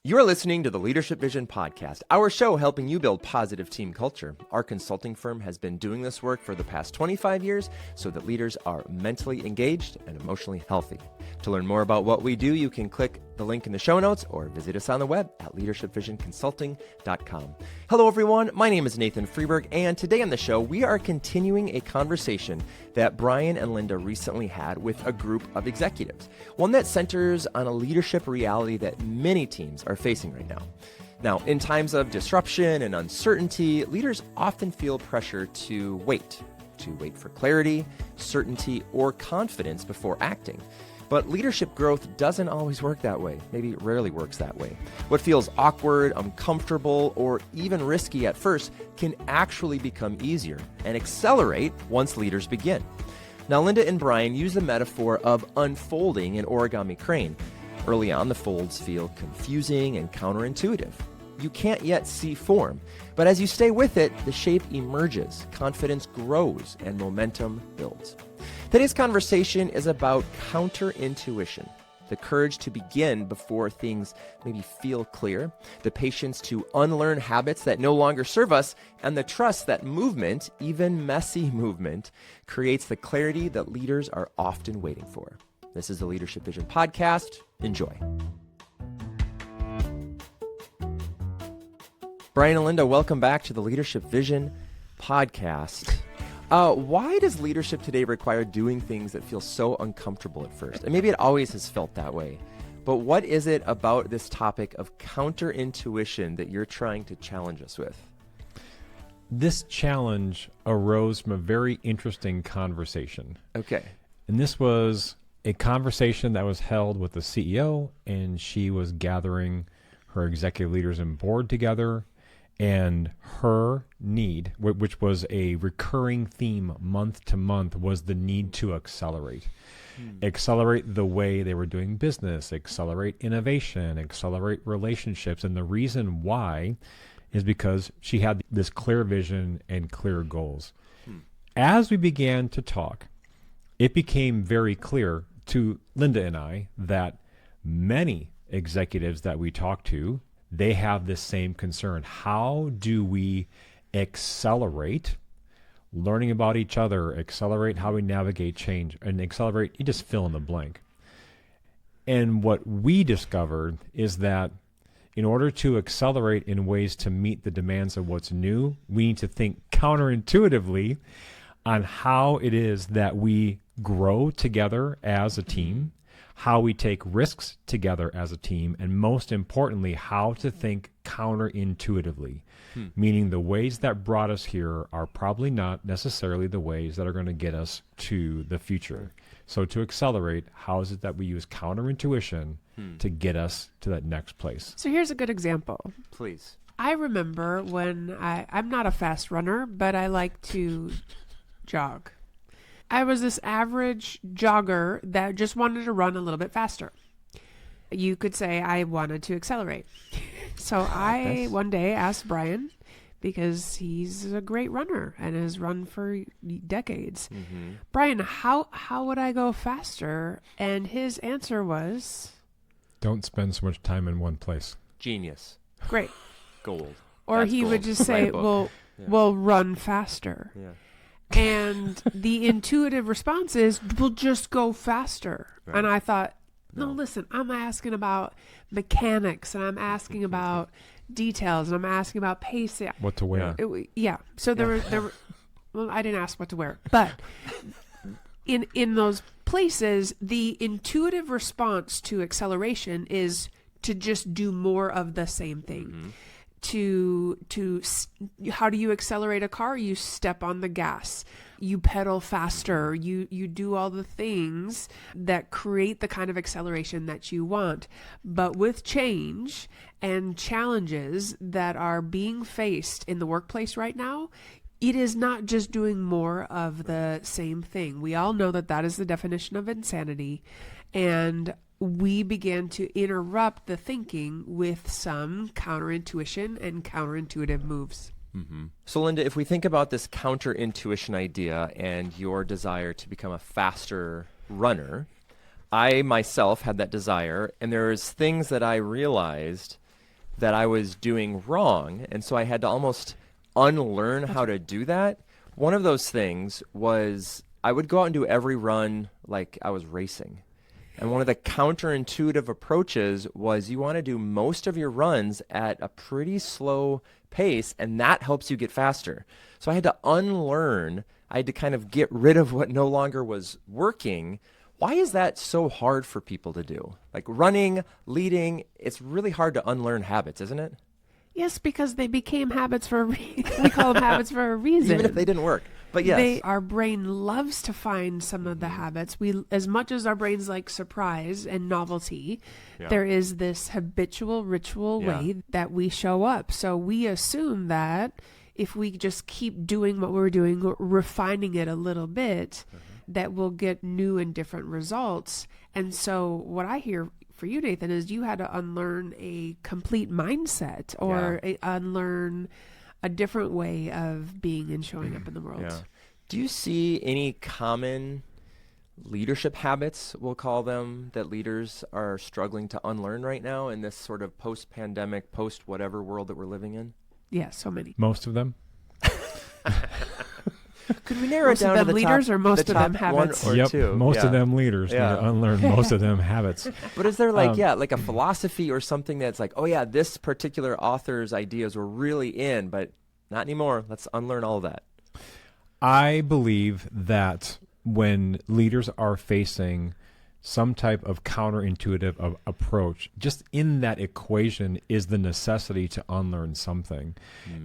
You are listening to the Leadership Vision Podcast, our show helping you build positive team culture. Our consulting firm has been doing this work for the past 25 years so that leaders are mentally engaged and emotionally healthy. To learn more about what we do, you can click the link in the show notes or visit us on the web at leadershipvisionconsulting.com. Hello, everyone. My name is Nathan Freeberg, and today on the show, we are continuing a conversation that Brian and Linda recently had with a group of executives, one that centers on a leadership reality that many teams are facing right now. Now, in times of disruption and uncertainty, leaders often feel pressure to wait for clarity, certainty, or confidence before acting. But leadership growth doesn't always work that way, maybe rarely works that way. What feels awkward, uncomfortable, or even risky at first can actually become easier and accelerate once leaders begin. Now, Linda and Brian use the metaphor of unfolding an origami crane. Early on, the folds feel confusing and counterintuitive. You can't yet see form, but as you stay with it, the shape emerges, confidence grows, and momentum builds. Today's conversation is about counterintuition, the courage to begin before things maybe feel clear, the patience to unlearn habits that no longer serve us, and the trust that movement, even messy movement, creates the clarity that leaders are often waiting for. This is the Leadership Vision Podcast. Enjoy. Brian and Linda, welcome back to the Leadership Vision Podcast. Why does leadership today require doing things that feel so uncomfortable at first? And maybe it always has felt that way. But what is it about this topic of counterintuition that you're trying to challenge us with? This challenge arose from a very interesting conversation. Okay. And this was a conversation that was held with the CEO, and she was gathering her executive leaders and board together. And her need, which was a recurring theme month to month, was the need to accelerate. Accelerate the way they were doing business, accelerate innovation, accelerate relationships. And the reason why is because she had this clear vision and clear goals. As we began to talk, it became very clear to Linda and I that many executives that we talked to, they have this same concern. How do we accelerate learning about each other, accelerate how we navigate change, and accelerate, you just fill in the blank. And what we discovered is that in order to accelerate in ways to meet the demands of what's new, we need to think counterintuitively on how it is that we grow together as a team, how we take risks together as a team, and most importantly, how to think counterintuitively, meaning the ways that brought us here are probably not necessarily the ways that are going to get us to the future. So to accelerate, how is it that we use counterintuition to get us to that next place? So here's a good example. Please. I remember when I'm not a fast runner, but I like to jog. I was this average jogger that just wanted to run a little bit faster. You could say I wanted to accelerate. So I one day asked Brian, because he's a great runner and has run for decades. Brian, how would I go faster? And his answer was, don't spend so much time in one place. Genius. Great. Gold. Or That's he gold. would just say, well, run faster. Yeah. And the intuitive response is, we'll just go faster. Right. And I thought, no, listen, I'm asking about mechanics, and I'm asking about details, and I'm asking about pacing. What to wear. So there were, well, I didn't ask what to wear, but in those places, the intuitive response to acceleration is to just do more of the same thing. How do you accelerate a car? You step on the gas, you pedal faster, you do all the things that create the kind of acceleration that you want. But with change and challenges that are being faced in the workplace right now, it is not just doing more of the same thing. We all know that that is the definition of insanity. And we began to interrupt the thinking with some counterintuition and counterintuitive moves. So, Linda, if we think about this counterintuition idea and your desire to become a faster runner, I myself had that desire, and there's things that I realized that I was doing wrong. And so I had to almost unlearn how to do that. One of those things was I would go out and do every run like I was racing. And one of the counterintuitive approaches was you want to do most of your runs at a pretty slow pace, and that helps you get faster. So I had to unlearn. I had to kind of get rid of what no longer was working. Why is that so hard for people to do? Like running, leading, it's really hard to unlearn habits, isn't it? Yes, because they became habits for a reason. We call them habits for a reason. Even if they didn't work. But yes. Our brain loves to find some of the habits. As much as our brains like surprise and novelty, there is this habitual ritual way that we show up. So we assume that if we just keep doing what we're doing, refining it a little bit, that we'll get new and different results. And so what I hear for you, Nathan, is you had to unlearn a complete mindset or unlearn a different way of being and showing up in the world. Yeah. Do you see any common leadership habits, we'll call them, that leaders are struggling to unlearn right now in this sort of post-pandemic, post-whatever world that we're living in? Yeah, so many. Most of them. Could we narrow it down to to the leaders top, or most the of them top habits? one or two? Most of them leaders need to unlearn most of them habits. But is there like a philosophy or something that's like, oh yeah, this particular author's ideas were really in, but not anymore. Let's unlearn all of that. I believe that when leaders are facing some type of counterintuitive approach, just in that equation is the necessity to unlearn something.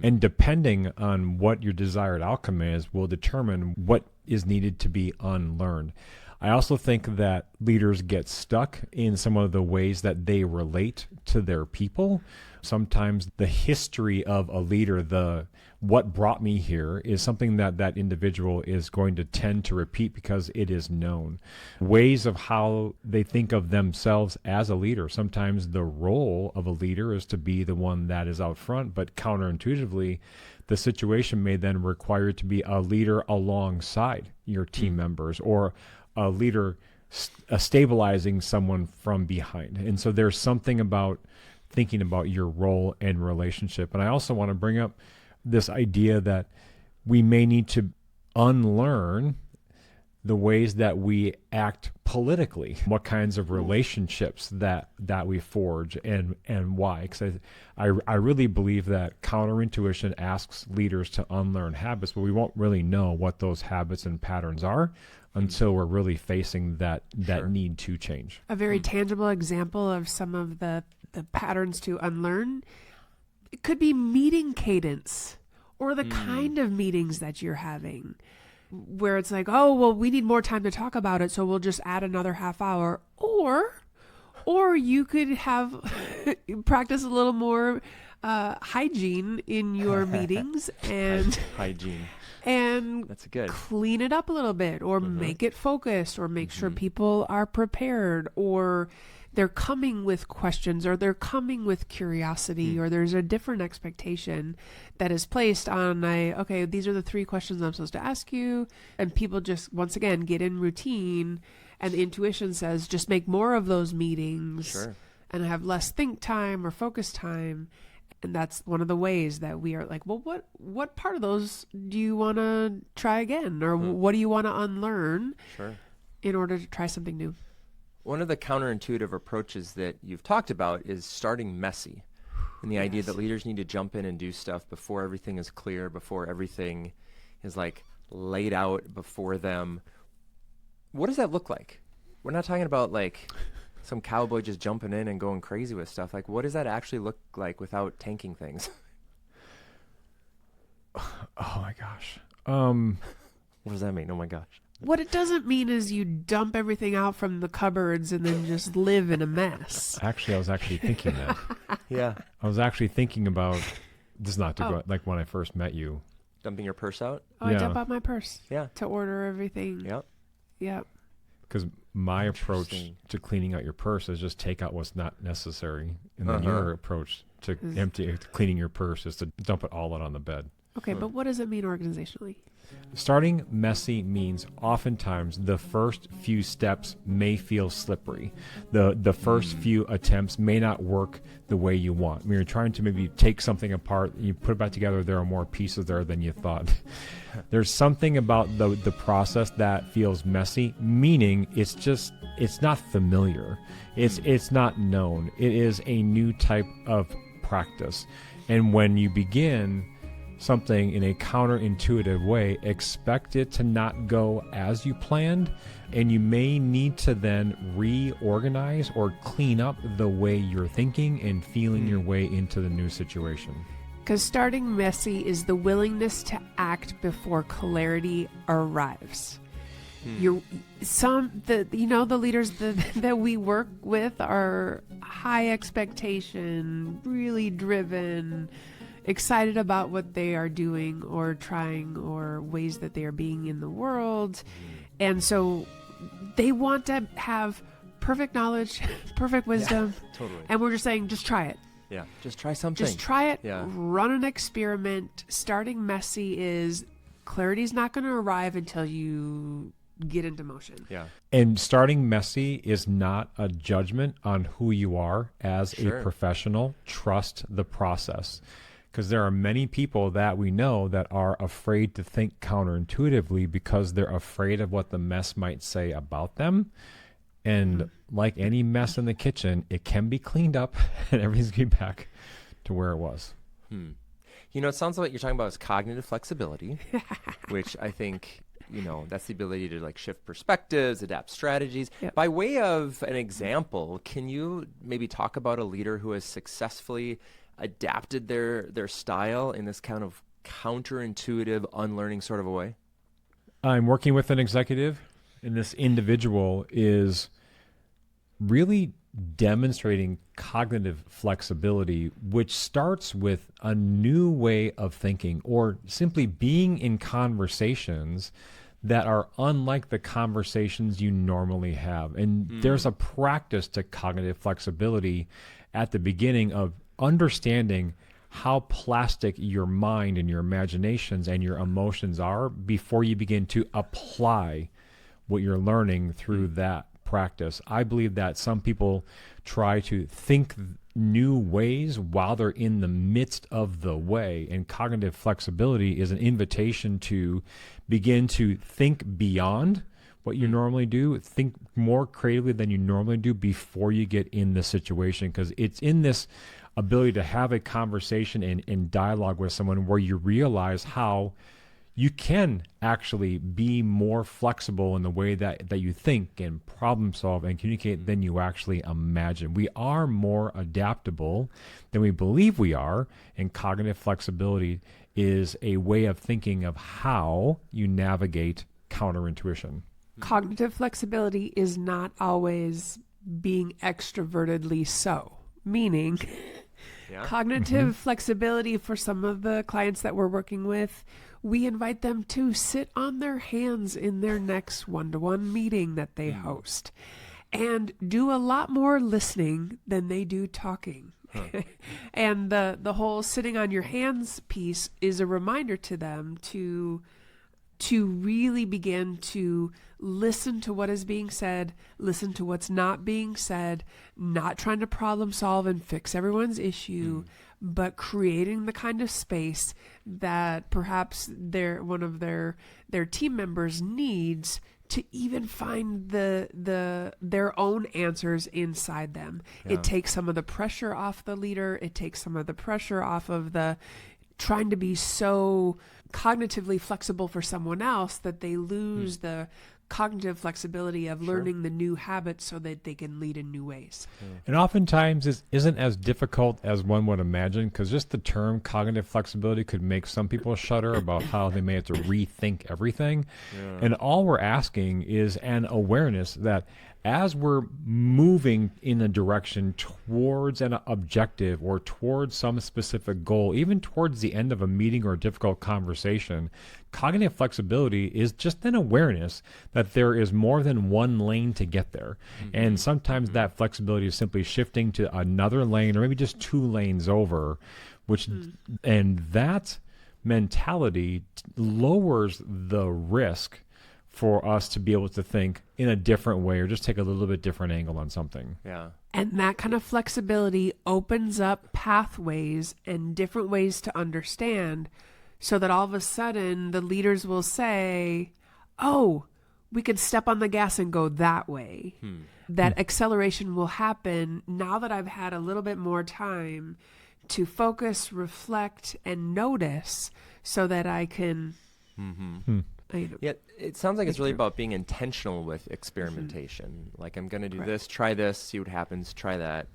And depending on what your desired outcome is, will determine what is needed to be unlearned. I also think that leaders get stuck in some of the ways that they relate to their people. Sometimes the history of a leader, what brought me here, is something that that individual is going to tend to repeat because it is known. Ways of how they think of themselves as a leader. Sometimes the role of a leader is to be the one that is out front, but counterintuitively, the situation may then require to be a leader alongside your team members, or a leader stabilizing someone from behind. And so there's something about thinking about your role and relationship. And I also want to bring up this idea that we may need to unlearn the ways that we act politically, what kinds of relationships that we forge, and why. Because I really believe that counterintuition asks leaders to unlearn habits, but we won't really know what those habits and patterns are until we're really facing that need to change. A very tangible example of some of the patterns to unlearn, it could be meeting cadence or the kind of meetings that you're having, where it's like, oh, well, we need more time to talk about it, so we'll just add another half hour. Or you could have practice a little more hygiene in your meetings and hygiene. And that's good. Clean it up a little bit, or make it focused, or make sure people are prepared, or they're coming with questions, or they're coming with curiosity, or there's a different expectation that is placed on, okay, these are the 3 questions I'm supposed to ask you. And people just, once again, get in routine, and the intuition says, just make more of those meetings and have less think time or focus time. And that's one of the ways that we are like, well, what part of those do you want to try again? Or what do you want to unlearn in order to try something new? One of the counterintuitive approaches that you've talked about is starting messy. And the idea that leaders need to jump in and do stuff before everything is clear, before everything is like laid out before them. What does that look like? We're not talking about like some cowboy just jumping in and going crazy with stuff. Like, what does that actually look like without tanking things? Oh my gosh. What does that mean? Oh my gosh. What it doesn't mean is you dump everything out from the cupboards and then just live in a mess. Actually, I was actually thinking that. I was actually thinking about, this is not to go, like when I first met you. Dumping your purse out? Oh, I dump out my purse. Yeah. To order everything. Yep. Because my approach to cleaning out your purse is just take out what's not necessary. And then your approach to cleaning your purse is to dump it all out on the bed. Okay, but what does it mean organizationally? Starting messy means oftentimes the first few steps may feel slippery. The first few attempts may not work the way you want. When you're trying to maybe take something apart, you put it back together, there are more pieces there than you thought. There's something about the process that feels messy, meaning it's not familiar. It's not known. It is a new type of practice. And when you begin something in a counterintuitive way, expect it to not go as you planned, and you may need to then reorganize or clean up the way you're thinking and feeling your way into the new situation. Because starting messy is the willingness to act before clarity arrives. The leaders that we work with are high expectation, really driven, excited about what they are doing or trying or ways that they are being in the world. And so they want to have perfect knowledge, perfect wisdom. Yeah, totally. And we're just saying, just try it. Yeah, just try something. Just try it. Yeah. Run an experiment. Starting messy is clarity's not going to arrive until you get into motion. Yeah. And starting messy is not a judgment on who you are as a professional. Trust the process. Because there are many people that we know that are afraid to think counterintuitively because they're afraid of what the mess might say about them. And like any mess in the kitchen, it can be cleaned up and everything's going to be back to where it was. It sounds like you're talking about is cognitive flexibility, which I think, that's the ability to like shift perspectives, adapt strategies. Yep. By way of an example, can you maybe talk about a leader who has successfully adapted their style in this kind of counterintuitive, unlearning sort of a way? I'm working with an executive, and this individual is really demonstrating cognitive flexibility, which starts with a new way of thinking or simply being in conversations that are unlike the conversations you normally have. And there's a practice to cognitive flexibility at the beginning of understanding how plastic your mind and your imaginations and your emotions are before you begin to apply what you're learning through that practice. I believe that some people try to think new ways while they're in the midst of the way, and cognitive flexibility is an invitation to begin to think beyond what you normally do, think more creatively than you normally do before you get in the situation, because it's in this ability to have a conversation and dialogue with someone where you realize how you can actually be more flexible in the way that you think and problem solve and communicate than you actually imagine. We are more adaptable than we believe we are, and cognitive flexibility is a way of thinking of how you navigate counterintuition. Cognitive flexibility is not always being extrovertedly so, meaning cognitive flexibility for some of the clients that we're working with, we invite them to sit on their hands in their next one-to-one meeting that they host and do a lot more listening than they do talking. And the whole sitting on your hands piece is a reminder to them to really begin to listen to what is being said, listen to what's not being said, not trying to problem solve and fix everyone's issue, but creating the kind of space that perhaps one of their team members needs to even find their own answers inside them. Yeah. It takes some of the pressure off the leader. It takes some of the pressure off of the trying to be so cognitively flexible for someone else that they lose the cognitive flexibility of learning the new habits so that they can lead in new ways. And oftentimes it isn't as difficult as one would imagine, because just the term cognitive flexibility could make some people shudder about how they may have to rethink everything. And all we're asking is an awareness that as we're moving in a direction towards an objective or towards some specific goal, even towards the end of a meeting or a difficult conversation, cognitive flexibility is just an awareness that there is more than one lane to get there. And sometimes that flexibility is simply shifting to another lane or maybe just two lanes over, and that mentality lowers the risk for us to be able to think in a different way or just take a little bit different angle on something. Yeah. And that kind of flexibility opens up pathways and different ways to understand, so that all of a sudden the leaders will say, oh, we could step on the gas and go that way. That acceleration will happen now that I've had a little bit more time to focus, reflect, and notice, so that I can... Yeah, it sounds like it's really about being intentional with experimentation. Like, I'm going to do this, try this, see what happens, try that.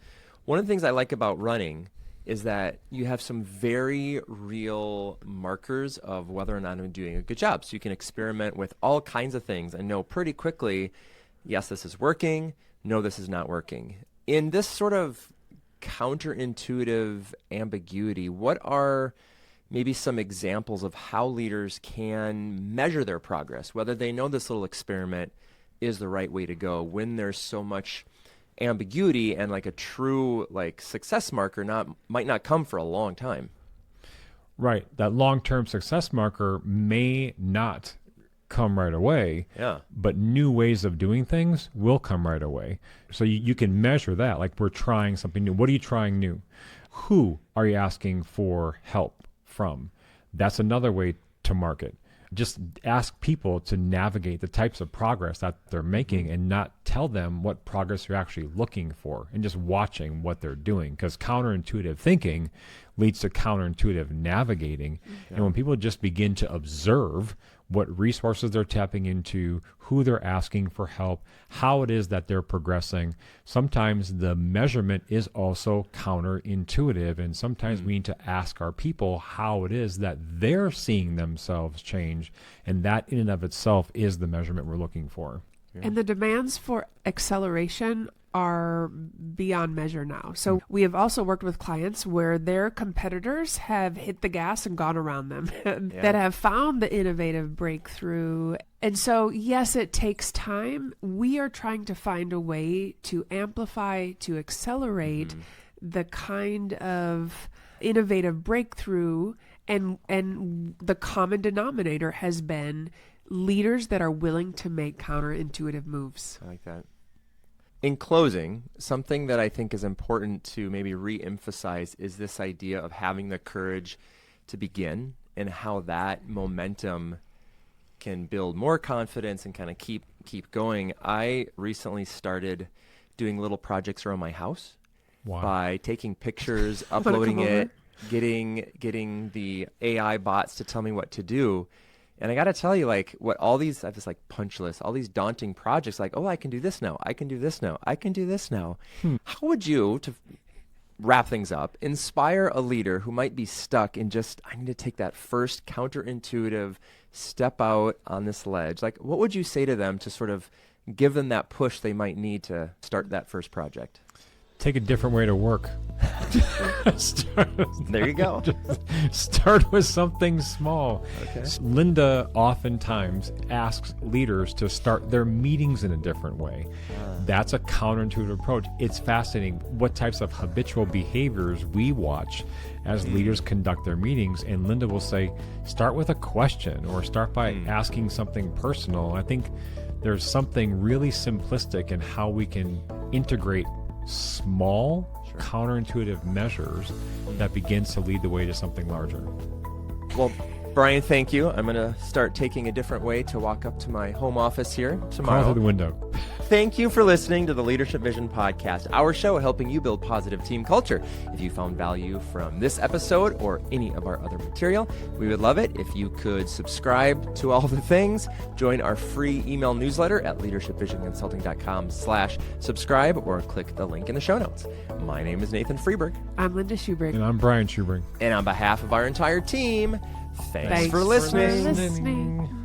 One of the things I like about running is that you have some very real markers of whether or not I'm doing a good job. So you can experiment with all kinds of things and know pretty quickly, yes, this is working, no, this is not working. In this sort of counterintuitive ambiguity, what are maybe some examples of how leaders can measure their progress, whether they know this little experiment is the right way to go when there's so much ambiguity and like a true like success marker might not come for a long time? Right. That long-term success marker may not come right away, but new ways of doing things will come right away. So you can measure that. Like, we're trying something new. What are you trying new? Who are you asking for help from? That's another way to market. Just ask people to navigate the types of progress that they're making and not tell them what progress you're actually looking for, and just watching what they're doing, because counterintuitive thinking leads to counterintuitive navigating. And when people just begin to observe what resources they're tapping into, who they're asking for help, how it is that they're progressing, sometimes the measurement is also counterintuitive. And sometimes we need to ask our people how it is that they're seeing themselves change. And that in and of itself is the measurement we're looking for. And the demands for acceleration are beyond measure now. So we have also worked with clients where their competitors have hit the gas and gone around them, that have found the innovative breakthrough. And so, yes, it takes time. We are trying to find a way to amplify, to accelerate the kind of innovative breakthrough. And the common denominator has been leaders that are willing to make counterintuitive moves. I like that. In closing, something that I think is important to maybe re-emphasize is this idea of having the courage to begin, and how that momentum can build more confidence and kind of keep going. I recently started doing little projects around my house by taking pictures, uploading it, getting the AI bots to tell me what to do. And I got to tell you, like, I have this like punch list, all these daunting projects, like, oh, I can do this now. I can do this now. I can do this now. How would you, to wrap things up, inspire a leader who might be stuck in just, I need to take that first counterintuitive step out on this ledge? Like, what would you say to them to sort of give them that push they might need to start that first project? Take a different way to work. There you go. Start with something small. Okay. Linda oftentimes asks leaders to start their meetings in a different way. That's a counterintuitive approach. It's fascinating what types of habitual behaviors we watch as leaders conduct their meetings. And Linda will say, start with a question, or start by asking something personal. I think there's something really simplistic in how we can integrate small counterintuitive measures that begins to lead the way to something larger. Well, Brian, thank you. I'm going to start taking a different way to walk up to my home office here tomorrow. Crawl through the window. Thank you for listening to the Leadership Vision Podcast, our show helping you build positive team culture. If you found value from this episode or any of our other material, we would love it if you could subscribe to all the things, join our free email newsletter at leadershipvisionconsulting.com/subscribe, or click the link in the show notes. My name is Nathan Freeberg. I'm Linda Schubring. And I'm Brian Schubring. And on behalf of our entire team, thanks for listening.